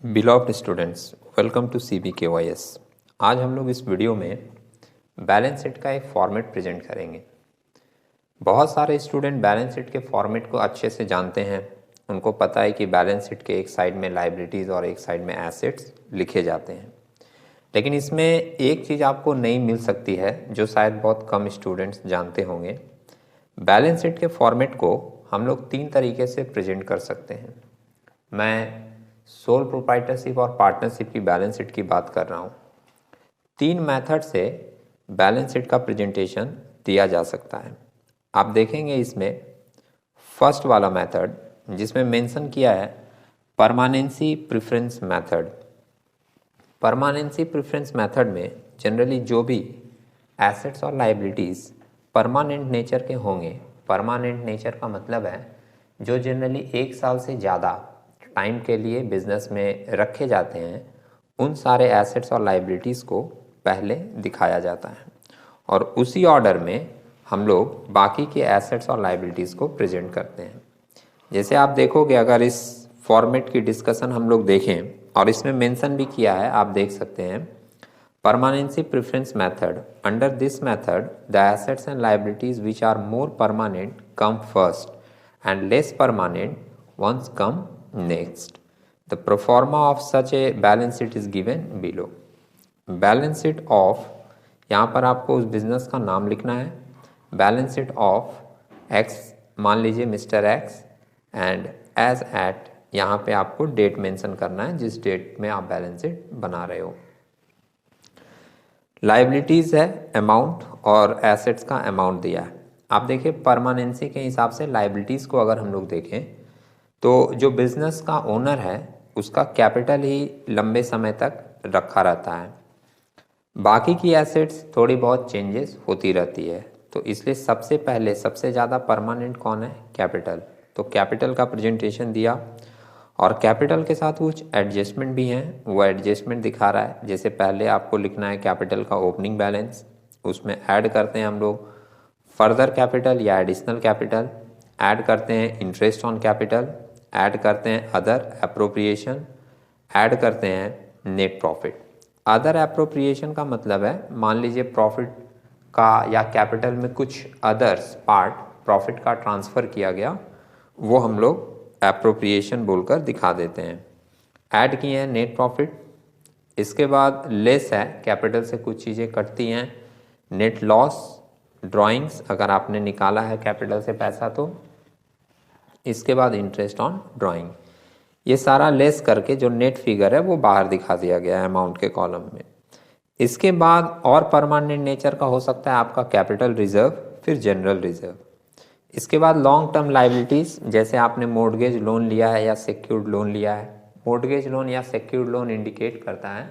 बिलॉव्ड students, welcome to CBKYS। आज हम लोग इस वीडियो में बैलेंस शीट का एक फॉर्मेट प्रेजेंट करेंगे। बहुत सारे स्टूडेंट बैलेंस शीट के फॉर्मेट को अच्छे से जानते हैं। उनको पता है कि बैलेंस शीट के एक साइड में लाइबिलिटीज़ और एक साइड में एसेट्स लिखे जाते हैं। लेकिन इसमें एक चीज़ आपको नहीं मिल सकती है जो शायद बहुत कम स्टूडेंट्स जानते होंगे। बैलेंस शीट के फॉर्मेट को हम लोग 3 तरीके से प्रेजेंट कर सकते हैं। मैं सोल प्रोप्राइटरशिप और पार्टनरशिप की बैलेंस शीट की बात कर रहा हूँ। 3 मेथड से बैलेंस शीट का प्रेजेंटेशन दिया जा सकता है। आप देखेंगे इसमें फर्स्ट वाला मेथड जिसमें मेंशन किया है permanency preference method. Permanency preference method में जनरली जो भी एसेट्स और लाइबिलिटीज़ परमानेंट नेचर के होंगे, परमानेंट नेचर का मतलब है जो जनरली 1 साल से ज़्यादा टाइम के लिए बिजनेस में रखे जाते हैं, उन सारे एसेट्स और लाइबिलिटीज़ को पहले दिखाया जाता है और उसी ऑर्डर में हम लोग बाकी के एसेट्स और लाइबिलिटीज़ को प्रेजेंट करते हैं। जैसे आप देखोगे, अगर इस फॉर्मेट की डिस्कशन हम लोग देखें और इसमें मेंशन भी किया है, आप देख सकते हैं permanency preference method. Under this method the assets and liabilities which are more permanent come first and less permanent ones come next. The pro forma of such a balance sheet is given below. Balance sheet of, यहाँ पर आपको उस business का नाम लिखना है। Balance sheet of X, मान लीजिए mister X, and as at, यहाँ पे आपको डेट मेंशन करना है जिस डेट में आप बैलेंस शीट बना रहे हो। लाइबिलिटीज़ है अमाउंट और एसेट्स का अमाउंट दिया है। आप देखिए परमानेंसी के हिसाब से लाइबिलिटीज़ को अगर हम लोग देखें तो जो बिजनेस का ओनर है उसका कैपिटल ही लंबे समय तक रखा रहता है। बाकी की एसेट्स थोड़ी बहुत चेंजेस होती रहती है, तो इसलिए सबसे पहले सबसे ज़्यादा परमानेंट कौन है? कैपिटल। तो कैपिटल का प्रेजेंटेशन दिया और कैपिटल के साथ कुछ एडजस्टमेंट भी हैं, वो एडजस्टमेंट दिखा रहा है। जैसे पहले आपको लिखना है कैपिटल का ओपनिंग बैलेंस, उसमें ऐड करते हैं हम लोग फर्दर कैपिटल या एडिशनल कैपिटल, ऐड करते हैं इंटरेस्ट ऑन कैपिटल, ऐड करते हैं अदर अप्रोप्रिएशन, ऐड करते हैं नेट प्रॉफिट। अदर अप्रोप्रिएशन का मतलब है, मान लीजिए प्रॉफिट का या कैपिटल में कुछ अदर्स पार्ट प्रॉफिट का ट्रांसफ़र किया गया, वो हम लोग अप्रोप्रिएशन बोलकर दिखा देते हैं। ऐड किए हैं नेट प्रॉफिट। इसके बाद लेस है, कैपिटल से कुछ चीज़ें कटती हैं, नेट लॉस, ड्राइंग्स अगर आपने निकाला है कैपिटल से पैसा तो। इसके बाद इंटरेस्ट ऑन ड्राइंग। ये सारा लेस करके जो नेट फिगर है वो बाहर दिखा दिया गया है अमाउंट के कॉलम में। इसके बाद और परमानेंट नेचर का हो सकता है आपका कैपिटल रिजर्व, फिर जनरल रिजर्व। इसके बाद लॉन्ग टर्म लाइबिलिटीज़, जैसे आपने मोर्टगेज लोन लिया है या सिक्योर्ड लोन लिया है। मोर्टगेज लोन या सिक्योर्ड लोन इंडिकेट करता है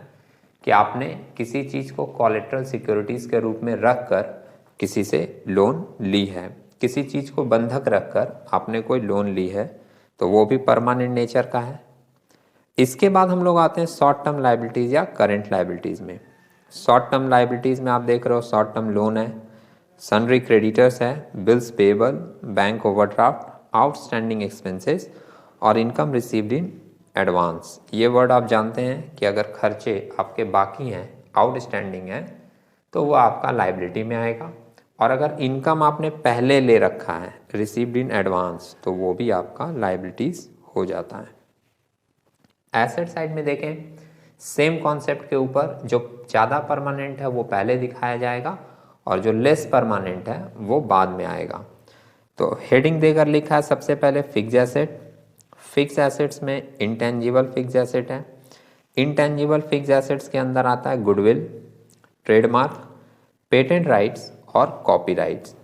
कि आपने किसी चीज़ को कोलेटरल सिक्योरिटीज़ के रूप में रख कर किसी से लोन ली है, किसी चीज़ को बंधक रखकर आपने कोई लोन ली है, तो वो भी परमानेंट नेचर का है। इसके बाद हम लोग आते हैं शॉर्ट टर्म लाइबिलिटीज़ या करेंट लाइबिलिटीज़ में। शॉर्ट टर्म लाइबिलिटीज़ में आप देख रहे हो शॉर्ट टर्म लोन है, सनरी क्रेडिटर्स है, bills payable, bank overdraft, outstanding expenses और इनकम रिसीव्ड इन एडवांस। ये वर्ड आप जानते हैं कि अगर खर्चे आपके बाकी हैं, आउटस्टैंडिंग है, तो वो आपका लाइबिलिटी में आएगा, और अगर इनकम आपने पहले ले रखा है रिसीव्ड इन एडवांस, तो वो भी आपका लाइबिलिटीज़ हो जाता है। एसेट साइड में देखें, सेम कॉन्सेप्ट के ऊपर जो ज़्यादा परमानेंट है वो पहले दिखाया जाएगा और जो लेस परमानेंट है वो बाद में आएगा। तो हेडिंग देकर लिखा है सबसे पहले फिक्स एसेट। फिक्स एसेट्स में इंटेंजिबल फिक्स एसेट है। इंटेंजिबल फिक्स एसेट्स के अंदर आता है गुडविल, ट्रेडमार्क, पेटेंट राइट्स और कॉपीराइट्स।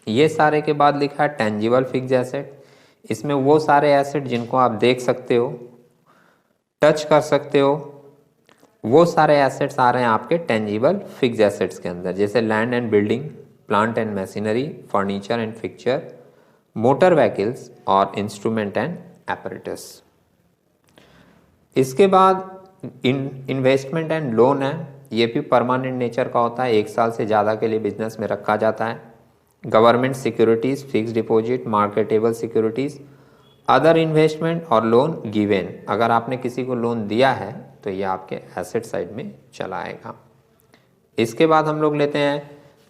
ये सारे के बाद लिखा है टेंजिबल फिक्स एसेट। इसमें वो सारे एसेट जिनको आप देख सकते हो, टच कर सकते हो, वो सारे एसेट्स आ रहे हैं आपके टेंजिबल फिक्स एसेट्स के अंदर, जैसे land and building, plant and machinery, furniture and fixture, motor vehicles और इंस्ट्रूमेंट एंड एपरेटस। इसके बाद इन्वेस्टमेंट एंड लोन है, ये भी परमानेंट नेचर का होता है, 1 साल से ज़्यादा के लिए बिजनेस में रखा जाता है। Government securities, fix deposit, marketable securities other investment और लोन गिवन, अगर आपने किसी को लोन दिया है तो ये आपके एसेट साइड में चला आएगा। इसके बाद हम लोग लेते हैं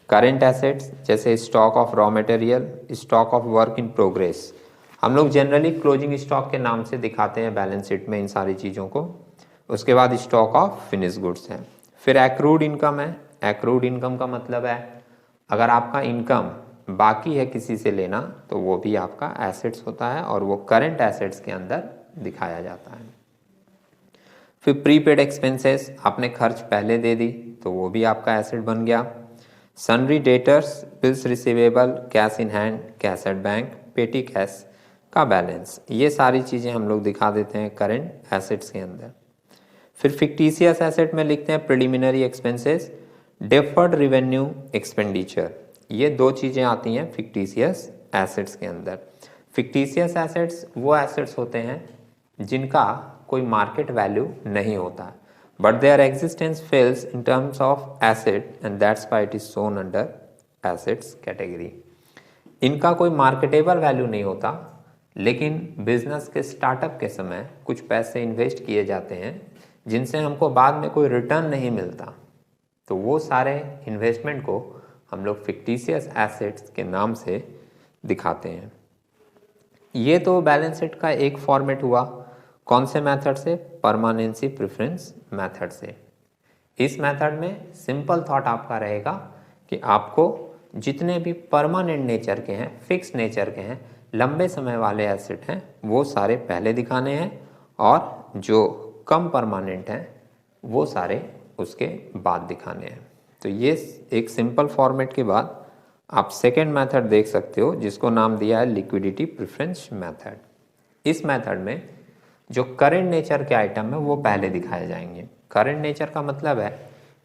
करेंट एसेट्स, जैसे stock of raw material, stock of work in progress. हम लोग जनरली क्लोजिंग स्टॉक के नाम से दिखाते हैं बैलेंस शीट में इन सारी चीज़ों को। उसके बाद स्टॉक ऑफ फिनिश गुड्स है। फिर एक्रूड इनकम है। एक्रूड इनकम का मतलब है अगर आपका इनकम बाकी है किसी से लेना तो वो भी आपका एसेट्स होता है और वो करंट एसेट्स के अंदर दिखाया जाता है। फिर प्रीपेड एक्सपेंसेस, आपने खर्च पहले दे दी तो वो भी आपका एसेट बन गया। Sundry debtors, bills receivable, cash in hand, cash at bank, पेटी कैश का बैलेंस, ये सारी चीज़ें हम लोग दिखा देते हैं करंट एसेट्स के अंदर। फिर फिक्टिशियस एसेट में लिखते हैं preliminary expenses, deferred revenue expenditure, ये दो चीज़ें आती हैं फिक्टिशियस एसेट्स के अंदर। फिक्टिशियस एसेट्स वो एसेट्स होते हैं जिनका कोई मार्केट वैल्यू नहीं होता, but there existence fails in terms of asset and that's why it is shown under assets category. इनका कोई मार्केटेबल वैल्यू नहीं होता, लेकिन बिजनेस के स्टार्टअप के समय कुछ पैसे इन्वेस्ट किए जाते हैं जिनसे हमको बाद में कोई रिटर्न नहीं मिलता, तो वो सारे इन्वेस्टमेंट को हम लोग फिक्टिशियस एसेट्स के नाम से दिखाते हैं। ये तो बैलेंस शीट का एक फॉर्मेट हुआ। कौन से मेथड से? परमानेंसी प्रेफरेंस मेथड से। इस मेथड में सिंपल थॉट आपका रहेगा कि आपको जितने भी परमानेंट नेचर के हैं, फिक्स नेचर के हैं, लंबे समय वाले एसेट हैं, वो सारे पहले दिखाने हैं और जो कम परमानेंट हैं वो सारे उसके बाद दिखाने हैं। तो ये एक सिंपल फॉर्मेट के बाद आप सेकेंड मेथड देख सकते हो जिसको नाम दिया है लिक्विडिटी प्रेफरेंस मेथड। इस मेथड में जो करेंट नेचर के आइटम है वो पहले दिखाए जाएंगे। करेंट नेचर का मतलब है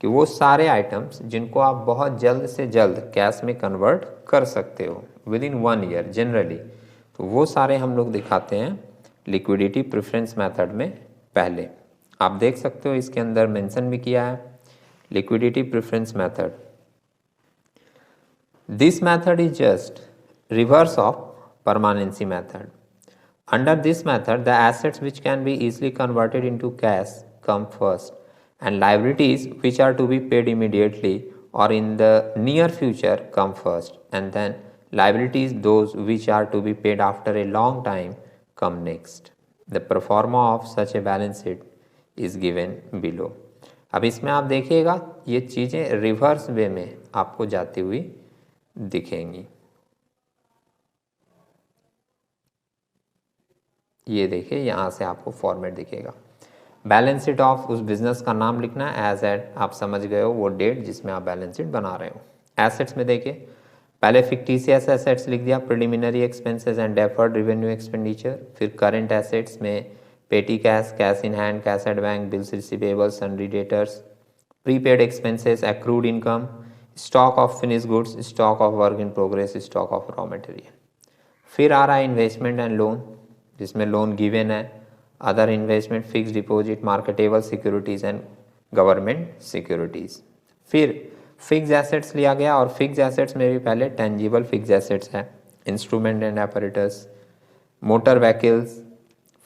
कि वो सारे आइटम्स जिनको आप बहुत जल्द से जल्द कैश में कन्वर्ट कर सकते हो विद इन 1 ईयर जनरली, तो वो सारे हम लोग दिखाते हैं लिक्विडिटी प्रेफरेंस मेथड में पहले। आप देख सकते हो इसके अंदर मेंशन भी किया है liquidity preference method. This method is just reverse of permanency method. Under this method, the assets which can be easily converted into cash come first, and liabilities which are to be paid immediately or in the near future come first, and then liabilities those which are to be paid after a long time come next. The pro forma of such a balance sheet is given below. अब इसमें आप देखिएगा ये चीज़ें reverse way में आपको जाती हुई दिखेंगी। ये देखिए यहाँ से आपको फॉर्मेट दिखेगा। बैलेंस शीट ऑफ उस बिजनेस का नाम लिखना है, एज एट आप समझ गए हो वो डेट जिसमें आप बैलेंस शीट बना रहे हो। एसेट्स में देखिए पहले फिक्टिशियस एसेट्स लिख दिया, preliminary expenses and deferred revenue expenditure. फिर करंट एसेट्स में पेटी cash, cash in hand, cash at bank, bills receivable, sundry debtors, prepaid expenses, accrued income, stock of finish goods, stock of work in progress, stock of raw material. फिर आ रहा है investment and loan जिसमें loan given है, other investment, fix deposit, marketable securities and government securities. फिर fix assets लिया गया और fix assets में भी पहले टेंजिबल फिक्स एसेट्स है, instrument and apparatus, motor vehicles,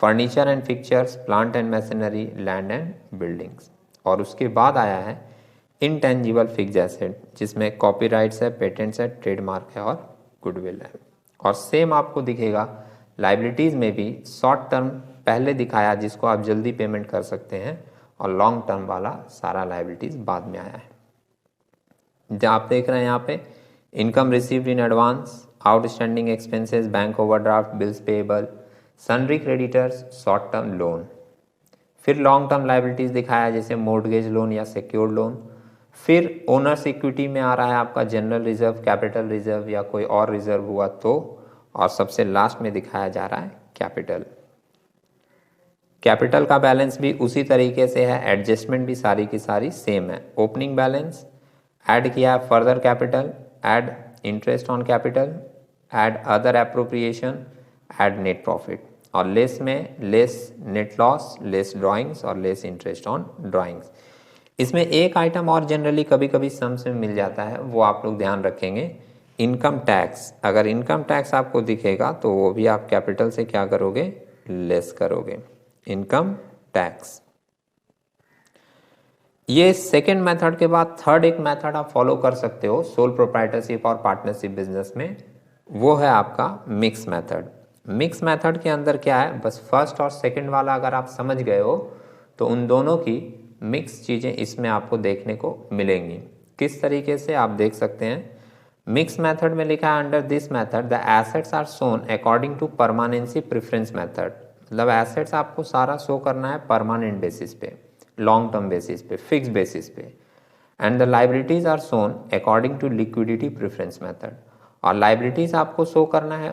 furniture and fixtures, plant and machinery, land and buildings. और उसके बाद आया है इनटेंजिबल फिक्स एसेट जिसमें कॉपीराइट्स है, पेटेंट्स है, ट्रेडमार्क है और गुडविल है। और सेम आपको दिखेगा लाइबिलिटीज़ में भी शॉर्ट टर्म पहले दिखाया जिसको आप जल्दी पेमेंट कर सकते हैं, और लॉन्ग टर्म वाला सारा लाइबिलिटीज़ बाद में आया है। जो आप देख रहे हैं यहाँ पे income received in advance, outstanding expenses, bank overdraft, bills payable, sundry creditors, short term loan. फिर लॉन्ग टर्म लाइबिलिटीज़ दिखाया जैसे मोर्टगेज लोन या सिक्योर्ड लोन। फिर ओनर्स इक्विटी में आ रहा है आपका जनरल रिजर्व, कैपिटल रिजर्व या कोई और रिजर्व हुआ तो, और सबसे लास्ट में दिखाया जा रहा है कैपिटल। कैपिटल का बैलेंस भी उसी तरीके से है, एडजस्टमेंट भी सारी की सारी सेम है। ओपनिंग बैलेंस ऐड किया है further capital, add interest on capital, add other appropriation, add net profit, और लेस में less net loss, less drawings और लेस इंटरेस्ट ऑन ड्राइंग्स। इसमें एक आइटम और जनरली कभी कभी सम्स में मिल जाता है, वो आप लोग ध्यान रखेंगे इनकम टैक्स, अगर इनकम टैक्स आपको दिखेगा तो वो भी आप कैपिटल से क्या करोगे, लेस करोगे, इनकम टैक्स। ये सेकेंड मेथड के बाद थर्ड एक मेथड आप फॉलो कर सकते हो सोल प्रोप्राइटरशिप और पार्टनरशिप बिजनेस में, वो है आपका मिक्स मेथड। मिक्स मेथड के अंदर क्या है, बस फर्स्ट और सेकंड वाला अगर आप समझ गए हो तो उन दोनों की मिक्स चीज़ें इसमें आपको देखने को मिलेंगी। किस तरीके से आप देख सकते हैं, मिक्स मेथड में लिखा है under this method the assets are shown according to permanency preference method. मतलब एसेट्स आपको सारा शो करना है परमानेंट बेसिस पे, लॉन्ग टर्म बेसिस पे, फिक्स बेसिस पे, and the liabilities are shown according to liquidity preference method. और liabilities आपको शो करना है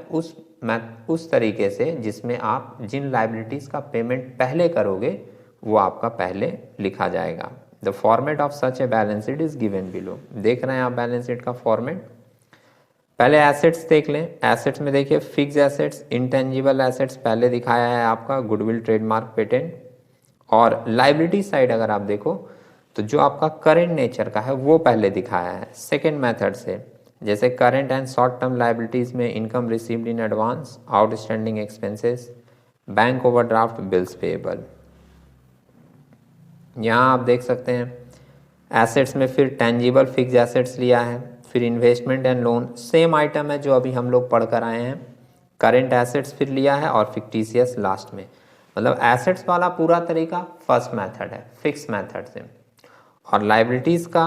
उस तरीके से जिसमें आप जिन लाइबिलिटीज का पेमेंट पहले करोगे वो आपका पहले लिखा जाएगा। The format of such a balance sheet is given below. देख रहे हैं आप बैलेंस शीट का फॉर्मेट। पहले एसेट्स देख लें। एसेट्स में देखिए फिक्स एसेट्स, इंटेंजिबल एसेट्स पहले दिखाया है आपका, गुडविल, ट्रेडमार्क, पेटेंट। और लाइबिलिटी साइड अगर आप देखो तो जो आपका करेंट नेचर का है वो पहले दिखाया है सेकेंड मेथड से। जैसे current and short term liabilities में income received in advance, outstanding expenses, bank overdraft, bills payable. यहाँ आप देख सकते हैं एसेट्स में फिर टेंजिबल फिक्स एसेट्स लिया है, फिर investment and loan, same item है जो अभी हम लोग पढ़ कर आए हैं। करेंट एसेट्स फिर लिया है और फिक्टिशियस लास्ट में। मतलब एसेट्स वाला पूरा तरीका फर्स्ट मेथड है फिक्स मेथड से। और लाइबिलिटीज़ का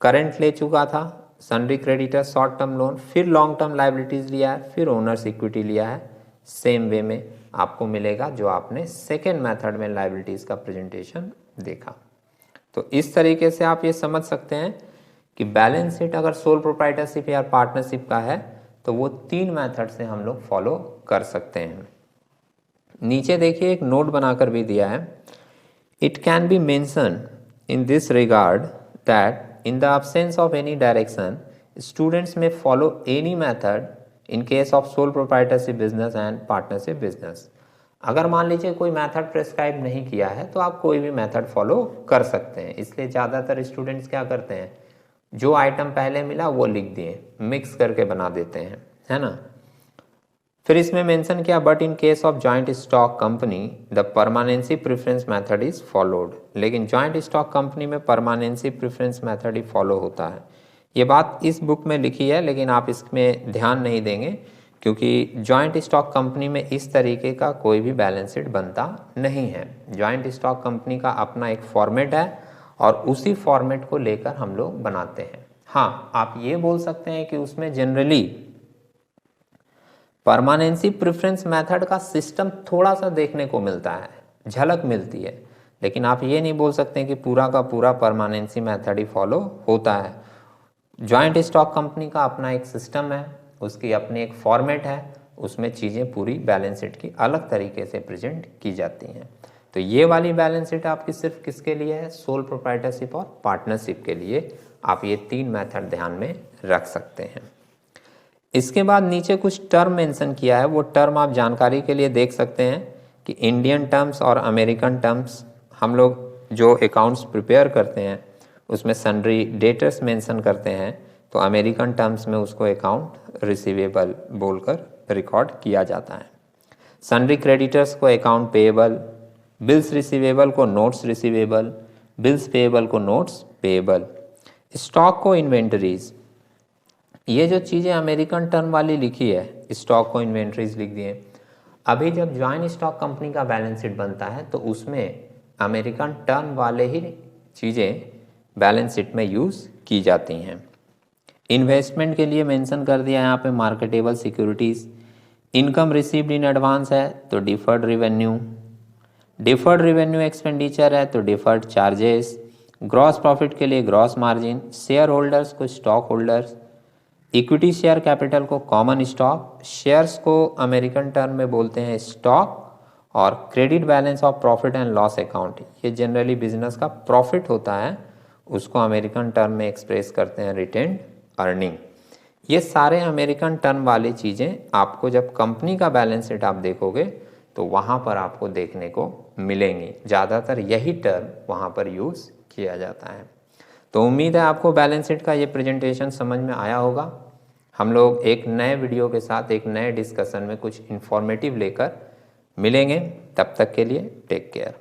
करंट ले चुका था, sundry creditor, short term loan, फिर लॉन्ग टर्म लाइबिलिटीज़ लिया है, फिर ओनर्स इक्विटी लिया है। सेम वे में आपको मिलेगा जो आपने सेकेंड मेथड में लाइबिलिटीज़ का प्रेजेंटेशन देखा। तो इस तरीके से आप ये समझ सकते हैं कि बैलेंस शीट अगर सोल प्रोप्राइटरशिप या पार्टनरशिप का है तो वो तीन मेथड से हम लोग फॉलो कर सकते हैं। नीचे देखिए एक नोट बनाकर भी दिया है, it can be mention in this regard that in the absence of any direction students may follow any method in case of sole proprietorship business and partnership business. अगर मान लीजिए कोई मेथड प्रेस्क्राइब नहीं किया है तो आप कोई भी मेथड फॉलो कर सकते हैं। इसलिए ज़्यादातर स्टूडेंट्स क्या करते हैं, जो आइटम पहले मिला वो लिख दिए, मिक्स करके बना देते हैं, है ना। फिर इसमें मेंशन किया but in case of joint stock company the permanency preference method is followed. लेकिन जॉइंट स्टॉक कंपनी में परमानेंसी प्रेफरेंस मेथड ही फॉलो होता है। ये बात इस बुक में लिखी है लेकिन आप इसमें ध्यान नहीं देंगे क्योंकि जॉइंट स्टॉक कंपनी में इस तरीके का कोई भी बैलेंस शीट बनता नहीं है। जॉइंट स्टॉक कंपनी का अपना एक फॉर्मेट है और उसी फॉर्मेट को लेकर हम लोग बनाते हैं। हाँ, आप ये बोल सकते हैं कि उसमें जनरली परमानेंसी प्रेफरेंस मेथड का सिस्टम थोड़ा सा देखने को मिलता है, झलक मिलती है, लेकिन आप ये नहीं बोल सकते कि पूरा का पूरा परमानेंसी मेथड ही फॉलो होता है। जॉइंट स्टॉक कंपनी का अपना एक सिस्टम है, उसकी अपनी एक फॉर्मेट है, उसमें चीज़ें पूरी बैलेंस शीट की अलग तरीके से प्रेजेंट की जाती हैं। तो ये वाली बैलेंस शीट आपकी सिर्फ किसके लिए है, सोल प्रोप्राइटरशिप और पार्टनरशिप के लिए। आप ये तीन मेथड ध्यान में रख सकते हैं। इसके बाद नीचे कुछ टर्म मेंशन किया है, वो टर्म आप जानकारी के लिए देख सकते हैं कि इंडियन टर्म्स और अमेरिकन टर्म्स। हम लोग जो अकाउंट्स प्रिपेयर करते हैं उसमें सन्ड्री डेटर्स मेंशन करते हैं, तो अमेरिकन टर्म्स में उसको अकाउंट रिसीवेबल बोलकर रिकॉर्ड किया जाता है। सन्ड्री क्रेडिटर्स को अकाउंट पेएबल, बिल्स रिसीवेबल को नोट्स रिसीवेबल, बिल्स पेएबल को नोट्स पेएबल, स्टॉक को इन्वेंटरीज। ये जो चीज़ें अमेरिकन टर्म वाली लिखी है, स्टॉक को इन्वेंटरीज लिख दिए। अभी जब ज्वाइंट स्टॉक कंपनी का बैलेंस शीट बनता है तो उसमें अमेरिकन टर्म वाले ही चीज़ें बैलेंस शीट में यूज़ की जाती हैं। इन्वेस्टमेंट के लिए मेंशन कर दिया यहाँ पे marketable securities. Income received in advance है तो deferred revenue, deferred revenue expenditure है तो डिफर्ड चार्जेस, ग्रॉस प्रॉफिट के लिए ग्रॉस मार्जिन, शेयर होल्डर्स को stock holders, equity share capital को कॉमन स्टॉक, शेयर्स को अमेरिकन टर्म में बोलते हैं स्टॉक, और credit balance of profit and loss account, ये जनरली बिजनेस का प्रॉफिट होता है, उसको अमेरिकन टर्म में एक्सप्रेस करते हैं रिटेन्ड अर्निंग। ये सारे अमेरिकन टर्म वाली चीज़ें आपको जब कंपनी का बैलेंस शीट आप देखोगे तो वहाँ पर आपको देखने को मिलेंगी। ज़्यादातर यही टर्म वहाँ पर यूज़ किया जाता है। तो उम्मीद है आपको बैलेंस शीट का ये प्रेजेंटेशन समझ में आया होगा। हम लोग एक नए वीडियो के साथ एक नए डिस्कशन में कुछ इन्फॉर्मेटिव लेकर मिलेंगे। तब तक के लिए टेक केयर।